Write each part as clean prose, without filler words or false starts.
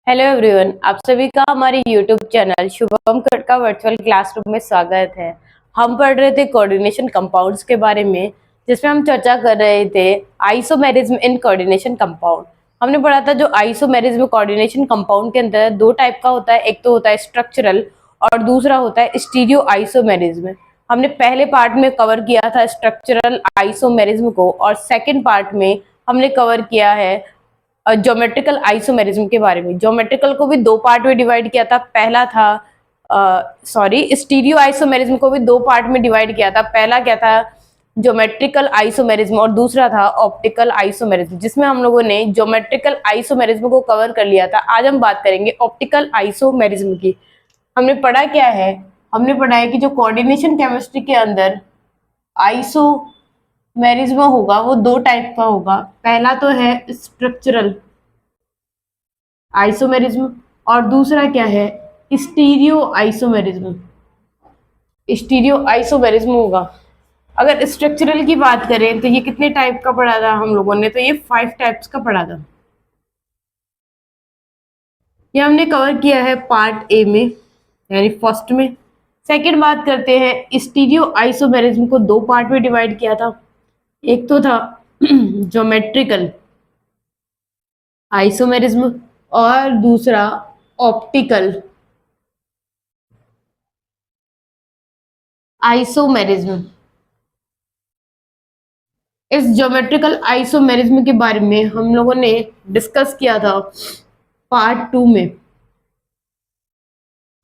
Hello everyone, आप सभी का हमारे YouTube channel Shubham Khadka virtual classroom में स्वागत है। हम पढ़ रहे थे कोऑर्डिनेशन कंपाउंड्स के बारे में, जिसमें हम चर्चा कर रहे थे आइसोमेरिज्म इन कोऑर्डिनेशन कंपाउंड। हमने पढ़ा था जो आइसोमेरिज्म कोऑर्डिनेशन कंपाउंड के अंदर दो टाइप का होता है, एक तो होता है स्ट्रक्चरल और दूसरा होता है स्टीरियो आइसोमेरिज्म। हमने पहले पार्ट में कवर किया था स्ट्रक्चरल आइसोमेरिज्म को और सेकेंड पार्ट में हमने कवर किया है ज्योमेट्रिकल आइसोमेरिज्म के बारे में। ज्योमेट्रिकल को भी दो पार्ट में डिवाइड किया था। पहला था स्टीरियो आइसोमेरिज्म को भी दो पार्ट में डिवाइड किया था। पहला क्या था, ज्योमेट्रिकल आइसोमेरिज्म, और दूसरा था ऑप्टिकल आइसोमेरिज्म, जिसमें हम लोगों ने ज्योमेट्रिकल आइसोमेरिज्म को कवर कर लिया था। आज हम बात करेंगे ऑप्टिकल आइसोमेरिज्म की। हमने पढ़ा क्या है, हमने पढ़ा है कि जो कोऑर्डिनेशन केमिस्ट्री के अंदर आइसोमेरिज्म होगा वो दो टाइप का होगा। पहला तो है स्ट्रक्चरल आइसोमेरिज्म और दूसरा क्या है, स्टीरियो आइसोमेरिज्म। स्टीरियो आइसोमेरिज्म होगा। अगर स्ट्रक्चरल की बात करें तो ये कितने टाइप का पढ़ा था हम लोगों ने, तो ये 5 टाइप्स का पढ़ा था। ये हमने कवर किया है पार्ट ए में, यानी फर्स्ट में। सेकंड बात करते हैं, स्टीरियो आइसोमेरिज्म को दो पार्ट में डिवाइड किया था। एक तो था ज्योमेट्रिकल आइसोमेरिज्म और दूसरा ऑप्टिकल आइसोमेरिज्म। इस ज्योमेट्रिकल आइसोमेरिज्म के बारे में हम लोगों ने डिस्कस किया था पार्ट 2 में।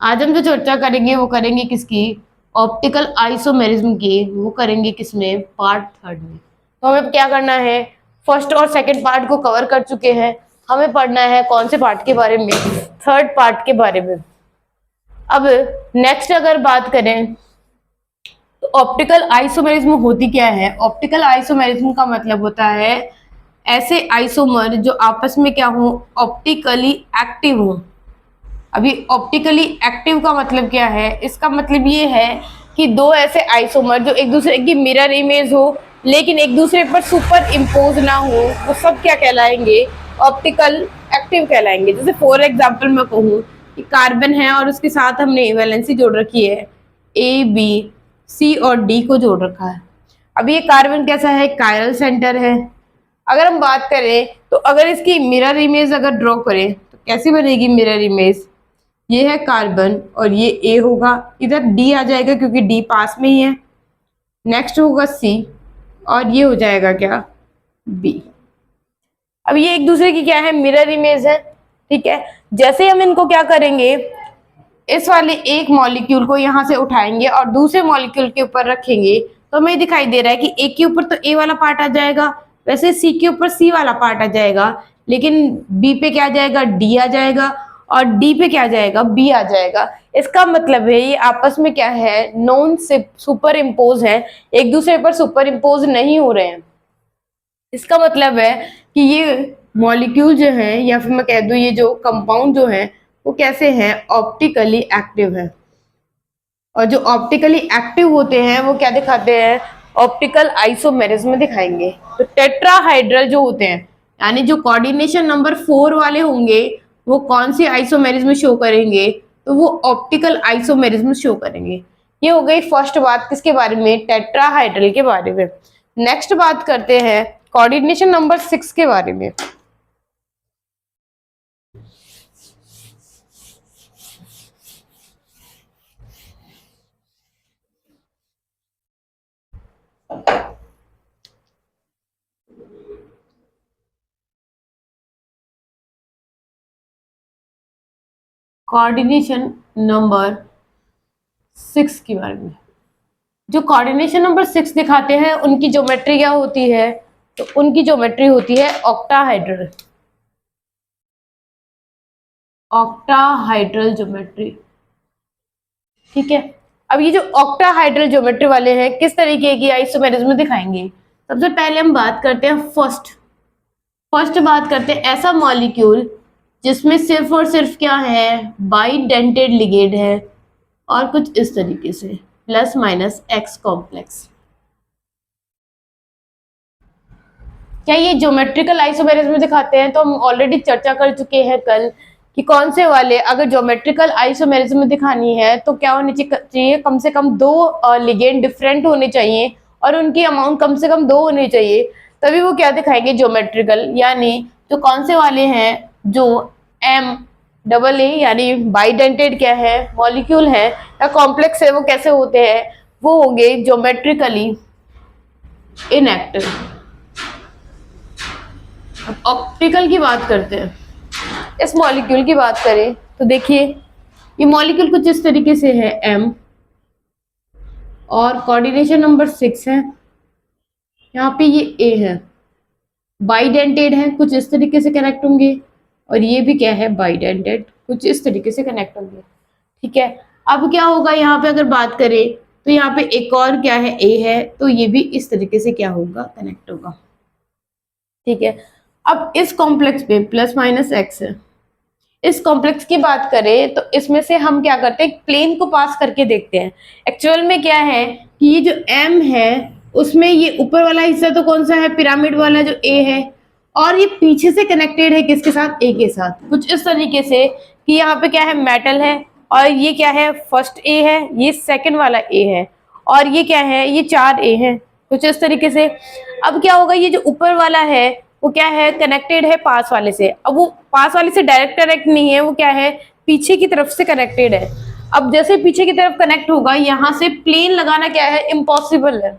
आज हम जो चर्चा करेंगे वो करेंगे किसकी, ऑप्टिकल आइसोमेरिज्म की। वो करेंगे किसमें, पार्ट 3 में। तो हमें क्या करना है, फर्स्ट और सेकंड पार्ट को कवर कर चुके हैं। हमें पढ़ना है कौन से पार्ट के बारे में, थर्ड पार्ट के बारे में। अब नेक्स्ट अगर बात करें तो ऑप्टिकल आइसोमेरिज्म होती क्या है। ऑप्टिकल आइसोमेरिज्म का मतलब होता है ऐसे आइसोमर जो आपस में क्या हो, ऑप्टिकली एक्टिव हो। अभी ऑप्टिकली एक्टिव का मतलब क्या है, इसका मतलब ये है कि दो ऐसे आइसोमर जो एक दूसरे की मिरर इमेज हो लेकिन एक दूसरे पर सुपर इम्पोज ना हो, वो सब क्या कहलाएंगे, ऑप्टिकल एक्टिव कहलाएंगे। जैसे फॉर एग्जाम्पल मैं कहूँ कि कार्बन है और उसके साथ हमने वैलेंसी जोड़ रखी है, ए बी सी और डी को जोड़ रखा है। अब ये कार्बन कैसा है, कायरल सेंटर है। अगर हम बात करें तो अगर इसकी मिरर इमेज अगर ड्रॉ करें तो कैसी बनेगी मिरर इमेज, ये है कार्बन और ये ए होगा, इधर डी आ जाएगा क्योंकि डी पास में ही है। नेक्स्ट होगा सी और ये हो जाएगा क्या, बी। अब ये एक दूसरे की क्या है, मिरर इमेज है। ठीक है, जैसे हम इनको क्या करेंगे, इस वाले एक मॉलिक्यूल को यहाँ से उठाएंगे और दूसरे मॉलिक्यूल के ऊपर रखेंगे तो हमें दिखाई दे रहा है कि ए के ऊपर तो ए वाला पार्ट आ जाएगा, वैसे सी के ऊपर सी वाला पार्ट आ जाएगा, लेकिन बी पे क्या आ जाएगा, डी आ जाएगा, और डी पे क्या आ जाएगा, बी आ जाएगा। इसका मतलब है ये आपस में क्या है, नॉन सुपर इम्पोज है, एक दूसरे पर सुपर इम्पोज नहीं हो रहे हैं। इसका मतलब है कि ये मॉलिक्यूल जो है, या फिर मैं कह दूं ये जो कंपाउंड जो है वो कैसे हैं, ऑप्टिकली एक्टिव है। और जो ऑप्टिकली एक्टिव होते हैं वो क्या दिखाते हैं, ऑप्टिकल आइसोमेरिज्म दिखाएंगे। तो टेट्राहाइड्रल जो होते हैं, यानी जो कोऑर्डिनेशन नंबर 4 वाले होंगे वो कौन सी आइसोमेरिज्म शो करेंगे, तो वो ऑप्टिकल आइसोमेरिज्म शो करेंगे। ये हो गई फर्स्ट बात किसके बारे में, टेट्राहाइड्रल के बारे में। नेक्स्ट बात करते हैं कोऑर्डिनेशन नंबर 6 के बारे में। कोऑर्डिनेशन नंबर 6 के बारे में। जो कोऑर्डिनेशन नंबर 6 दिखाते हैं उनकी ज्योमेट्री क्या होती है, तो उनकी ज्योमेट्री होती है ऑक्टाहाइड्रल, ऑक्टाहाइड्रल ज्योमेट्री। ठीक है, अब ये जो ऑक्टाहाइड्रल ज्योमेट्री वाले हैं किस तरीके की आइसोमेरिज्म दिखाएंगे। सबसे पहले हम बात करते हैं फर्स्ट बात करते हैं ऐसा मॉलिक्यूल जिसमें सिर्फ और सिर्फ क्या है, बाइडेंटेड लिगेंड है और कुछ इस तरीके से प्लस माइनस एक्स कॉम्प्लेक्स। क्या ये ज्योमेट्रिकल आइसोमेरिज्म दिखाते हैं, तो हम ऑलरेडी चर्चा कर चुके हैं कल कि कौन से वाले, अगर ज्योमेट्रिकल आइसोमेरिज्म दिखानी है तो क्या होनी चाहिए, कम से कम दो लिगेंड डिफरेंट होने चाहिए और उनकी अमाउंट कम से कम 2 होनी चाहिए, तभी वो क्या दिखाएंगे, ज्योमेट्रिकल। यानी जो कौन से वाले हैं, जो एम डबल ए यानी बाइडेंटेड क्या है, मॉलिक्यूल है या कॉम्प्लेक्स है, वो कैसे होते हैं, वो होंगे ज्योमेट्रिकली इनएक्टिव। अब ऑप्टिकल की बात करते हैं, इस मॉलिक्यूल की बात करें तो देखिए ये मॉलिक्यूल कुछ इस तरीके से है एम, और कोऑर्डिनेशन नंबर 6 है, यहाँ पे ये ए है, बाइडेंटेड है, कुछ इस तरीके से कनेक्ट होंगे, और ये भी क्या है, बाइडेंटेड, कुछ इस तरीके से कनेक्ट होंगे। ठीक है, अब क्या होगा यहाँ पे अगर बात करें तो यहाँ पे एक और क्या है, ए है, तो ये भी इस तरीके से क्या होगा, कनेक्ट होगा। ठीक है, अब इस कॉम्प्लेक्स पे प्लस माइनस एक्स है, इस कॉम्प्लेक्स की बात करें तो इसमें से हम क्या करते हैं, प्लेन को पास करके देखते हैं। एक्चुअल में क्या है कि ये जो एम है उसमें ये ऊपर वाला हिस्सा तो कौन सा है, पिरामिड वाला जो ए है, और ये पीछे से कनेक्टेड है किसके साथ, ए के साथ, कुछ इस तरीके से कि यहाँ पे क्या है, मेटल है, और ये क्या है, फर्स्ट ए है, ये सेकंड वाला ए है, और ये क्या है, ये 4 ए है, कुछ इस तरीके से। अब क्या होगा, ये जो ऊपर वाला है वो क्या है, कनेक्टेड है पास वाले से। अब वो पास वाले से डायरेक्ट कनेक्ट नहीं है, वो क्या है, पीछे की तरफ से कनेक्टेड है। अब जैसे पीछे की तरफ कनेक्ट होगा, यहाँ से प्लेन लगाना क्या है, इम्पॉसिबल है।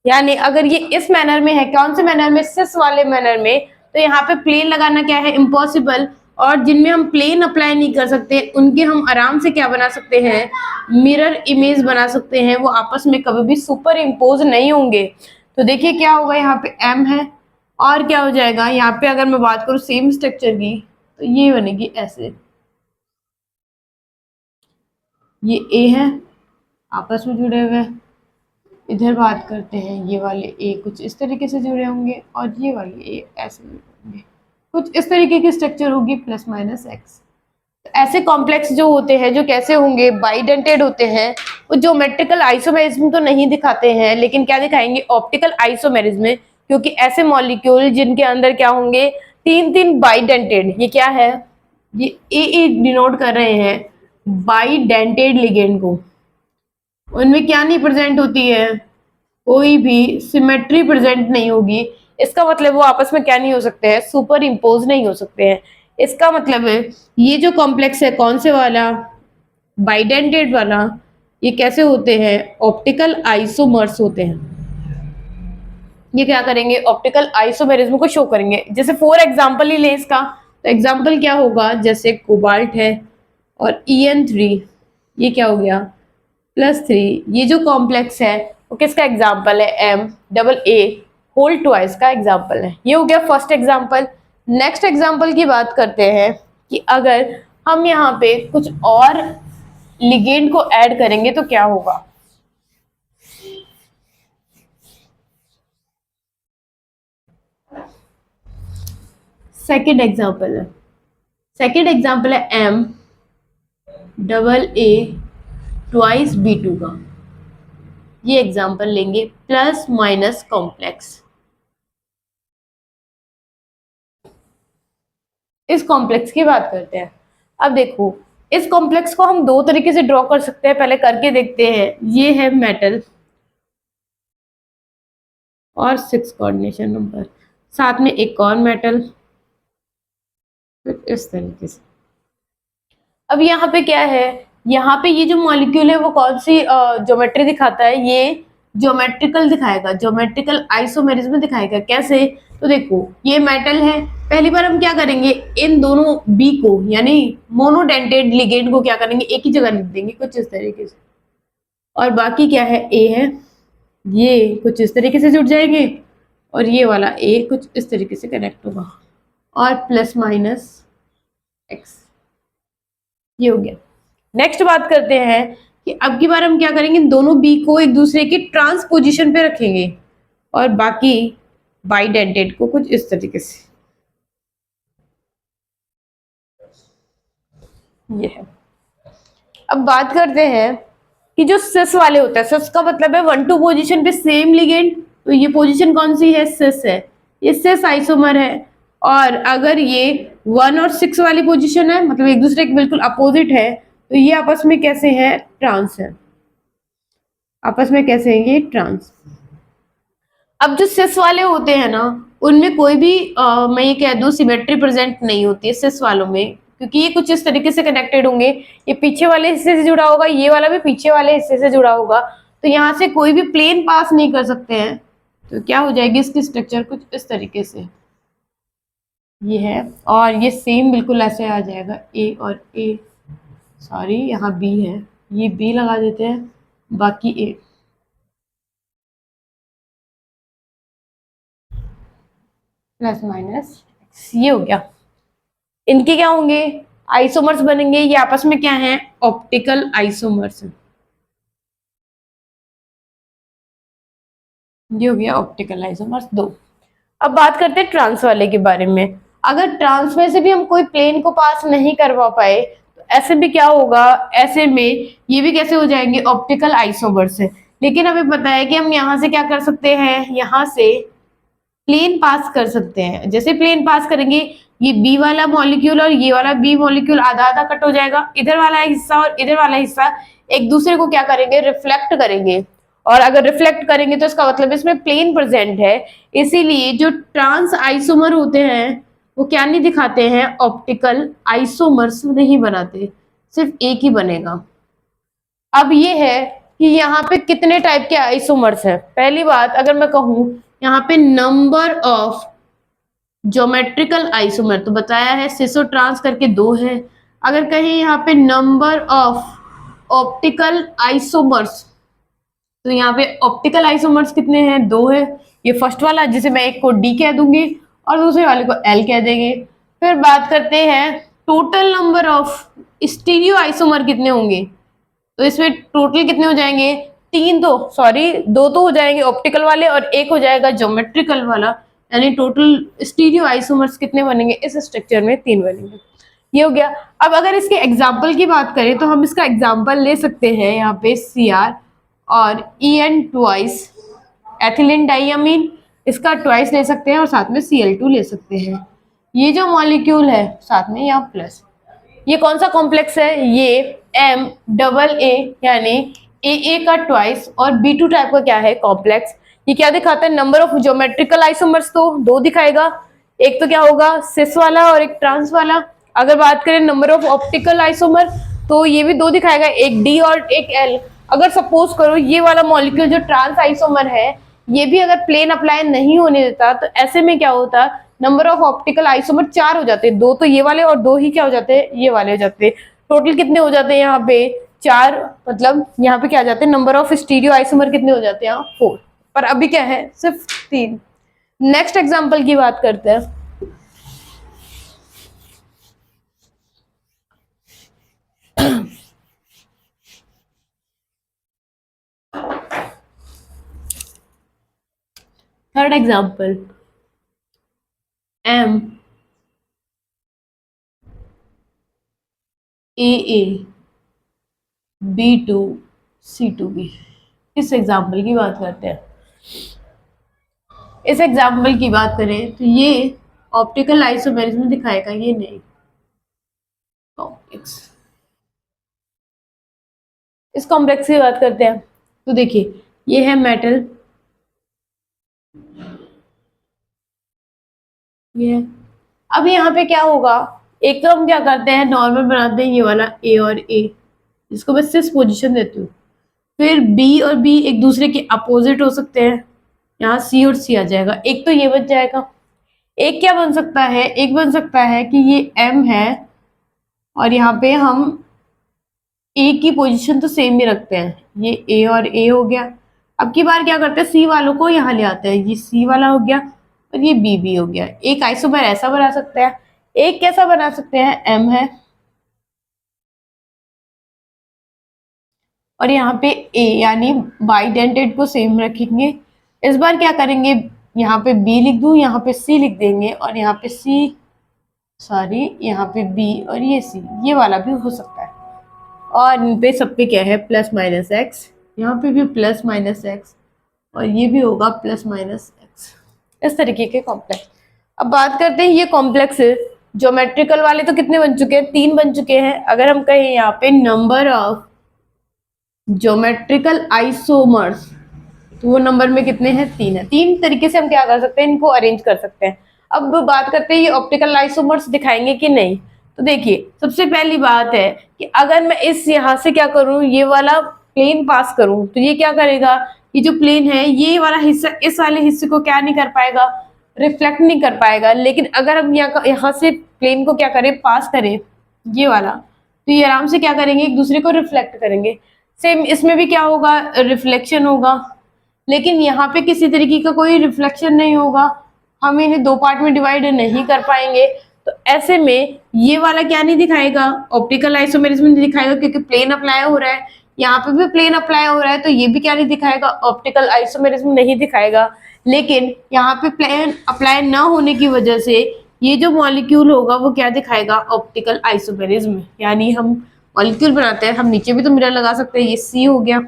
यानी अगर ये इस मैनर में है, कौन से मैनर में, सिस वाले मैनर में, तो यहाँ पे प्लेन लगाना क्या है, इम्पॉसिबल। और जिनमें हम प्लेन अप्लाई नहीं कर सकते उनके हम आराम से क्या बना सकते हैं, मिरर इमेज बना सकते हैं, वो आपस में कभी भी सुपर इम्पोज नहीं होंगे। तो देखिए क्या होगा, यहाँ पे एम है और क्या हो जाएगा, यहाँ पे अगर मैं बात करूँ सेम स्ट्रक्चर की तो ये बनेगी ऐसे, ये ए है, आपस में जुड़े हुए। इधर बात करते हैं, ये वाले ए कुछ इस तरीके से जुड़े होंगे और ये वाले ए ऐसे जुड़े होंगे, कुछ इस तरीके की स्ट्रक्चर होगी, प्लस माइनस एक्स। ऐसे कॉम्प्लेक्स जो होते हैं, जो कैसे होंगे, बाइडेंटेड होते हैं, वो ज्योमेट्रिकल आइसोमेरिज्म तो नहीं दिखाते हैं, लेकिन क्या दिखाएंगे, ऑप्टिकल आइसोमेरिज्म, क्योंकि ऐसे मॉलिक्यूल जिनके अंदर क्या होंगे, 3 बाइडेंटेड, ये क्या है, ये ए डिनोट कर रहे हैं बाइडेंटेड लिगेंड को, उनमें क्या नहीं प्रेजेंट होती है, कोई भी सिमेट्री प्रेजेंट नहीं होगी। इसका मतलब वो आपस में क्या नहीं हो सकते हैं, सुपर इम्पोज नहीं हो सकते हैं। इसका मतलब है ये जो कॉम्प्लेक्स है, कौन से वाला, बाइडेंटेड वाला, ये कैसे होते हैं, ऑप्टिकल आइसोमर्स होते हैं। ये क्या करेंगे, ऑप्टिकल आइसोमेरिज्म को शो करेंगे। जैसे फॉर एग्जांपल ही ले इसका, तो एग्जांपल क्या होगा, जैसे कोबाल्ट है और En3, ये क्या हो गया, +3, ये जो कॉम्प्लेक्स है वो किसका एग्जाम्पल है, M double A whole twice का एग्जाम्पल है। ये हो गया फर्स्ट एग्जाम्पल। नेक्स्ट एग्जाम्पल की बात करते हैं कि अगर हम यहाँ पे कुछ और लिगेंड को ऐड करेंगे तो क्या होगा। सेकेंड एग्जाम्पल है M double A twice B2 का, ये एग्जाम्पल लेंगे, प्लस माइनस कॉम्प्लेक्स। इस कॉम्प्लेक्स की बात करते हैं। अब देखो, इस कॉम्प्लेक्स को हम 2 तरीके से ड्रॉ कर सकते हैं, पहले करके देखते हैं। ये है मेटल और 6 कोऑर्डिनेशन नंबर, साथ में एक और मेटल, इस तरीके से। अब यहाँ पे क्या है, यहाँ पे ये जो मॉलिक्यूल है वो कौन सी ज्योमेट्री दिखाता है, ये ज्योमेट्रिकल दिखाएगा, ज्योमेट्रिकल आइसोमेरिज्म दिखाएगा। कैसे, तो देखो ये मेटल है, पहली बार हम क्या करेंगे, इन दोनों बी को यानी मोनोडेंटेड लिगेंड को क्या करेंगे, एक ही जगह लिख देंगे कुछ इस तरीके से, और बाकी क्या है, ए है, ये कुछ इस तरीके से जुड़ जाएंगे, और ये वाला ए कुछ इस तरीके से कनेक्ट होगा, और प्लस माइनस एक्स, ये हो गया। नेक्स्ट बात करते हैं कि अब की बार हम क्या करेंगे, दोनों बी को एक दूसरे के ट्रांसपोजिशन पे रखेंगे, और बाकी बाइडेंटेड को कुछ इस तरीके से, ये है। अब बात करते हैं कि जो सिस वाले होते हैं, सिस का मतलब है 1-2 पोजीशन पे सेम लिगेंड, तो ये पोजीशन कौन सी है, सिस है, ये सिस आइसोमर है। और अगर ये 1 और 6 वाली पोजीशन है, मतलब एक दूसरे के बिल्कुल अपोजिट है, तो ये आपस में कैसे है? ट्रांस है। आपस में कैसे है? ये ट्रांस। अब जो सिस वाले होते हैं ना, उनमें कोई भी मैं ये कह दूं सिमेट्री प्रेजेंट नहीं होती है सिस वालों में, क्योंकि ये कुछ इस तरीके से कनेक्टेड होंगे। ये पीछे वाले हिस्से से जुड़ा होगा, ये वाला भी पीछे वाले हिस्से से जुड़ा होगा, तो यहाँ से कोई भी प्लेन पास नहीं कर सकते हैं। तो क्या हो जाएगी इसकी स्ट्रक्चर? कुछ इस तरीके से ये है, और ये सेम बिल्कुल ऐसे आ जाएगा। ए और ए, सॉरी यहाँ बी है, ये बी लगा देते हैं, बाकी ए। प्लस माइनस ये हो गया। इनके क्या होंगे? आइसोमर्स बनेंगे। ये आपस में क्या है? Optical isomers. ये हो गया ऑप्टिकल आइसोमर्स 2। अब बात करते हैं ट्रांस वाले के बारे में। अगर ट्रांस में से भी हम कोई प्लेन को पास नहीं करवा पाए, तो ऐसे भी क्या होगा? ऐसे में ये भी कैसे हो जाएंगे? ऑप्टिकल आइसोमर्स है। लेकिन हमें पता है कि हम यहाँ से क्या कर सकते हैं? यहाँ से प्लेन पास कर सकते हैं। जैसे प्लेन पास करेंगे, ये बी वाला मॉलिक्यूल और ये वाला बी मॉलिक्यूल आधा आधा कट हो जाएगा। इधर वाला हिस्सा और इधर वाला हिस्सा एक दूसरे को क्या करेंगे? रिफ्लेक्ट करेंगे। और अगर रिफ्लेक्ट करेंगे तो इसका मतलब इसमें प्लेन प्रेजेंट है। इसीलिए जो ट्रांस आइसोमर होते हैं वो क्या नहीं दिखाते हैं? ऑप्टिकल आइसोमर्स नहीं बनाते, सिर्फ एक ही बनेगा। अब ये है कि यहाँ पे कितने टाइप के आइसोमर्स हैं। पहली बात अगर मैं कहूँ यहाँ पे नंबर ऑफ ज्योमेट्रिकल आइसोमर, तो बताया है सिसो ट्रांस करके 2 है। अगर कहीं यहाँ पे नंबर ऑफ ऑप्टिकल आइसोमर्स, तो यहाँ पे ऑप्टिकल आइसोमर्स कितने हैं? 2 है। ये फर्स्ट वाला जिसे मैं एक को डी कह दूंगी और दूसरे वाले को एल कह देंगे। फिर बात करते हैं total number of stereo isomer कितने होंगे, तो इसमें टोटल कितने हो जाएंगे? 3, तो सॉरी 2 तो हो जाएंगे ऑप्टिकल वाले और एक हो जाएगा ज्योमेट्रिकल वाला, यानी टोटल स्टीरियो आइसोमर्स कितने बनेंगे? इस स्ट्रक्चर में 3 बनेंगे। ये हो गया। अब अगर इसके एग्जाम्पल की बात करें तो हम इसका एग्जाम्पल ले सकते हैं यहाँ पे Cr और En ट्वाइस एथिलीन डाइअमीन, इसका ट्वाइस ले सकते हैं और साथ में Cl2 ले सकते हैं। ये जो मॉलिक्यूल है साथ में यहाँ प्लस, ये कौन सा कॉम्प्लेक्स है? ये MAA यानी AA का ट्वाइस और B2 टाइप का क्या है? कॉम्प्लेक्स। ये क्या दिखाता है? नंबर ऑफ ज्योमेट्रिकल आइसोमर्स तो 2 दिखाएगा, एक तो क्या होगा? सिस वाला और एक ट्रांस वाला। अगर बात करें नंबर ऑफ ऑप्टिकल आइसोमर, तो ये भी 2 दिखाएगा, एक D और एक L। अगर सपोज करो ये वाला मॉलिक्यूल जो ट्रांस आइसोमर है, ये भी अगर प्लेन अप्लाई नहीं होने देता, तो ऐसे में क्या होता? नंबर ऑफ ऑप्टिकल आइसोमर 4 हो जाते हैं। 2 तो ये वाले और 2 ही क्या हो जाते हैं? ये वाले हो जाते हैं। टोटल कितने हो जाते हैं यहाँ पे? 4, मतलब यहाँ पे क्या आ जाते हैं? नंबर ऑफ स्टीरियो आइसोमर कितने हो जाते हैं? 4। पर अभी क्या है? सिर्फ 3। नेक्स्ट एग्जाम्पल की बात करते हैं। Third example MAA B2 C2B। इस एग्जाम्पल की बात करते हैं। इस एग्जाम्पल की बात करें तो ये ऑप्टिकल आइसोमेरिज्म में दिखाएगा, ये नहीं कॉम्प्लेक्स। इस कॉम्प्लेक्स की बात करते हैं तो देखिए ये है मेटल, ये है। अब यहाँ पे क्या होगा? एक तो हम क्या करते हैं? नॉर्मल बनाते हैं ये वाला A और A, जिसको मैं सिस पोजीशन देती हूँ। फिर B और B एक दूसरे के अपोजिट हो सकते हैं, यहाँ C और C आ जाएगा। एक तो ये बच जाएगा। एक क्या बन सकता है? एक बन सकता है कि ये M है और यहाँ पे हम A की पोजीशन तो सेम ही रखते हैं, ये A और A हो गया। अब की बार क्या करते हैं? C वालों को यहाँ ले आते हैं, ये C वाला हो गया और ये B हो गया। एक आइसोमर ऐसा बना सकते हैं, एक कैसा बना सकते हैं? M है और यहाँ पे A यानी बाइडेंटेड को सेम रखेंगे। इस बार क्या करेंगे? यहाँ पे B लिख दूं, यहाँ पे C लिख देंगे और यहाँ पे यहाँ पे B और ये C, ये वाला भी हो सकता है। और इन पे सब पे क्या है? प्लस माइनस एक्स, यहाँ पे भी प्लस माइनस एक्स और ये भी होगा प्लस माइनस एक्स। इस तरीके के कॉम्प्लेक्स। अब बात करते हैं ये कॉम्प्लेक्स है, ज्योमेट्रिकल वाले तो कितने बन चुके हैं, 3 बन चुके हैं। अगर हम कहें यहाँ पे नंबर ऑफ ज्योमेट्रिकल आइसोमर्स, तो वो नंबर में कितने हैं, 3 है। 3 तरीके से हम क्या कर सकते हैं, इनको अरेंज कर सकते हैं। अब बात करते हैं ये ऑप्टिकल आइसोमर्स दिखाएंगे कि नहीं। तो देखिए सबसे पहली बात है कि अगर मैं इस यहाँ से क्या करूं, ये वाला प्लेन पास करूं, तो ये क्या करेगा, ये जो प्लेन है ये वाला हिस्सा इस वाले हिस्से को क्या नहीं कर पाएगा, रिफ्लेक्ट नहीं कर पाएगा। लेकिन अगर हम यहाँ से प्लेन को क्या करें, पास करें ये वाला, तो ये आराम से क्या करेंगे, एक दूसरे को रिफ्लेक्ट करेंगे। सेम इसमें भी क्या होगा, रिफ्लेक्शन होगा। लेकिन यहाँ पे किसी तरीके का कोई रिफ्लेक्शन नहीं होगा, हम इन्हें 2 पार्ट में डिवाइड नहीं कर पाएंगे। तो ऐसे में ये वाला क्या नहीं दिखाएगा, ऑप्टिकल आइसोमेरिज्म नहीं दिखाएगा, क्योंकि प्लेन अप्लाई हो रहा है, यहाँ पे भी प्लेन अप्लाई हो रहा है, तो ये भी क्या नहीं दिखाएगा, ऑप्टिकल आइसोमेरिज्म नहीं दिखाएगा। लेकिन यहाँ पे प्लेन अप्लाई ना होने की वजह से ये जो मॉलिक्यूल होगा वो क्या दिखाएगा, ऑप्टिकल आइसोमेरिज्म। यानी हम मॉलिक्यूल बनाते हैं, हम नीचे भी तो मिरर लगा सकते हैं, ये सी हो गया।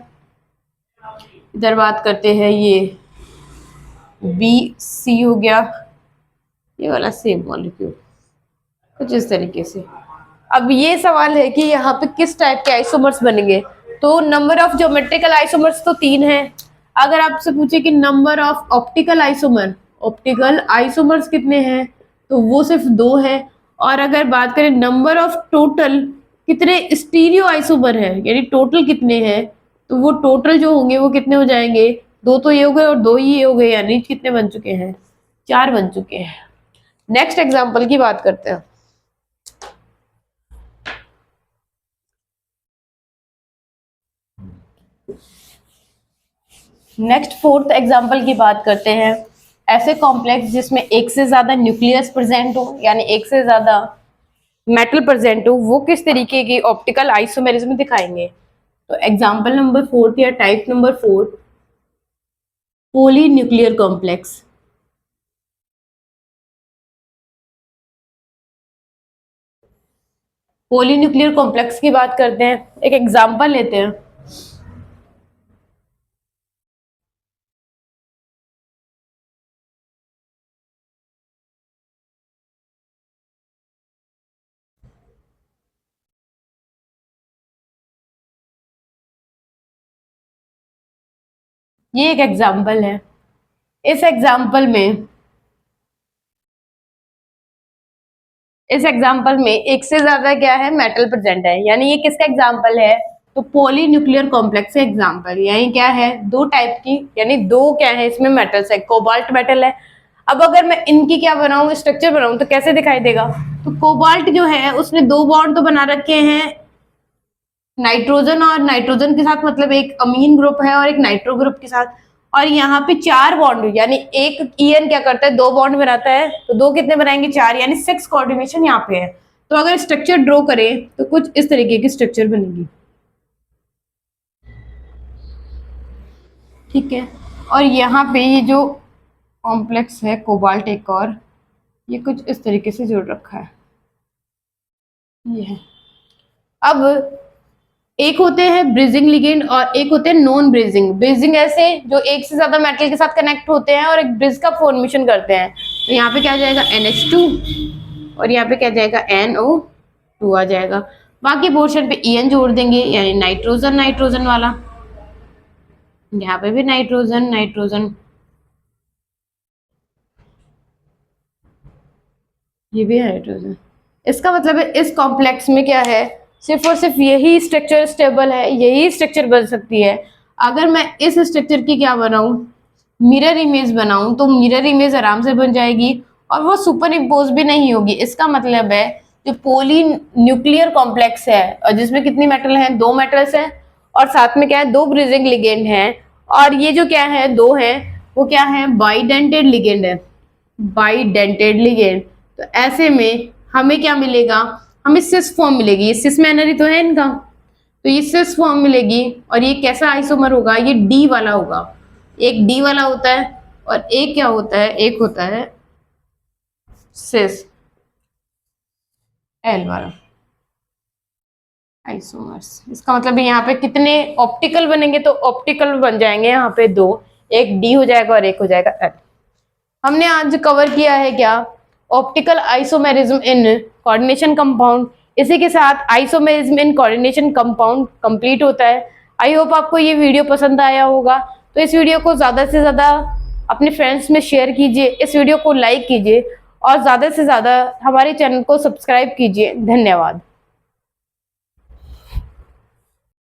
इधर बात करते हैं ये बी सी हो गया, ये वाला सेम मॉलिक्यूल कुछ इस तरीके से। अब ये सवाल है कि यहाँ पे किस टाइप के आइसोमर्स बनेंगे। तो नंबर ऑफ ज्योमेट्रिकल आइसोमर्स तो 3 है। अगर आपसे पूछे कि नंबर ऑफ ऑप्टिकल आइसोमर्स कितने हैं, तो वो सिर्फ 2 है। और अगर बात करें नंबर ऑफ टोटल कितने स्टीरियो आइसोमर है, यानी टोटल कितने हैं, तो वो टोटल जो होंगे वो कितने हो जाएंगे, 2 तो ये हो गए और 2 ही ये हो गए, यानी कितने बन चुके हैं, 4 बन चुके हैं। नेक्स्ट एग्जांपल की बात करते हैं। नेक्स्ट 4th एग्जांपल की बात करते हैं। ऐसे कॉम्प्लेक्स जिसमें एक से ज्यादा न्यूक्लियस प्रेजेंट हो, यानी एक से ज्यादा मेटल प्रेजेंट हो, वो किस तरीके की ऑप्टिकल आइसोमेरिज्म दिखाएंगे। तो एग्जांपल नंबर 4 या टाइप नंबर 4, पोली न्यूक्लियर कॉम्प्लेक्स। पोली न्यूक्लियर कॉम्प्लेक्स की बात करते हैं, एक एग्जांपल लेते हैं। ये एक एग्जांपल है। इस एग्जांपल में एक से ज्यादा क्या है, मेटल प्रेजेंट है। यानी ये किसका एग्जांपल है, तो पॉली न्यूक्लियर कॉम्प्लेक्स एग्जांपल। यानी क्या है, 2 टाइप की, यानी 2 क्या है इसमें मेटल्स है, कोबाल्ट मेटल है। अब अगर मैं इनकी क्या बनाऊं, स्ट्रक्चर बनाऊं, तो कैसे दिखाई देगा। तो कोबाल्ट जो है उसने 2 बॉन्ड तो बना रखे हैं नाइट्रोजन और नाइट्रोजन के साथ, मतलब एक अमीन ग्रुप है और एक नाइट्रो ग्रुप के साथ। और यहाँ पे 4 बॉन्ड, यानी एक ईएन क्या करता है, 2 बॉन्ड बनाता है, तो 2 कितने बनाएंगे, 4, यानी 6 कोऑर्डिनेशन यहाँ पे है। तो अगर स्ट्रक्चर ड्रॉ करें तो कुछ इस तरीके की स्ट्रक्चर बनेगी, ठीक है। और यहाँ पे ये जो कॉम्प्लेक्स है कोबाल्ट एक और, ये कुछ इस तरीके से जुड़ रखा है, ये है। अब एक होते हैं ब्रिजिंग लिगेंड और एक होते हैं नॉन ब्रिजिंग। ब्रिजिंग ऐसे जो एक से ज्यादा मेटल के साथ कनेक्ट होते हैं और एक ब्रिज का फॉर्मेशन करते हैं। तो यहाँ पे क्या आ जाएगा, NH2 और यहाँ पे क्या जाएगा, NO2 आ जाएगा। बाकी पोर्शन पे EN जोड़ देंगे, यानी नाइट्रोजन नाइट्रोजन वाला, यहाँ पे भी नाइट्रोजन नाइट्रोजन, ये भी हाइड्रोजन। इसका मतलब है इस कॉम्प्लेक्स में क्या है, सिर्फ और सिर्फ यही स्ट्रक्चर स्टेबल है, यही स्ट्रक्चर बन सकती है। अगर मैं इस स्ट्रक्चर की क्या बनाऊं, मिरर इमेज बनाऊं, तो मिरर इमेज आराम से बन जाएगी और वो सुपर इम्पोज भी नहीं होगी। इसका मतलब है जो पोली न्यूक्लियर कॉम्प्लेक्स है और जिसमें कितनी मेटल हैं, 2 मेटल्स हैं और साथ में क्या है, 2 ब्रिजिंग लिगेंड हैं। और ये जो क्या है, 2 है, वो क्या है, बाइडेंटेड लिगेंड है, बाइडेंटेड लिगेंड। तो ऐसे में हमें क्या मिलेगा, हमें सिस फॉर्म मिलेगी। ये सिस मैनरी तो है इनका, तो ये सिस फॉर्म मिलेगी। और ये कैसा आइसोमर होगा, ये डी वाला होगा। एक डी वाला होता है और एक क्या होता है, एक होता है सिस एल वाला आइसोमर्स। इसका मतलब यहाँ पे कितने ऑप्टिकल बनेंगे, तो ऑप्टिकल बन जाएंगे यहाँ पे 2, एक डी हो जाएगा और एक हो जाएगा एल। हमने आज कवर किया है क्या, optical isomerism in coordination compound. इसी के साथ isomerism in coordination compound complete होता है। आई होप आपको ये वीडियो पसंद आया होगा। तो इस वीडियो को ज़्यादा से ज़्यादा अपने फ्रेंड्स में शेयर कीजिए, इस वीडियो को लाइक कीजिए और ज़्यादा से ज़्यादा हमारे चैनल को सब्सक्राइब कीजिए। धन्यवाद।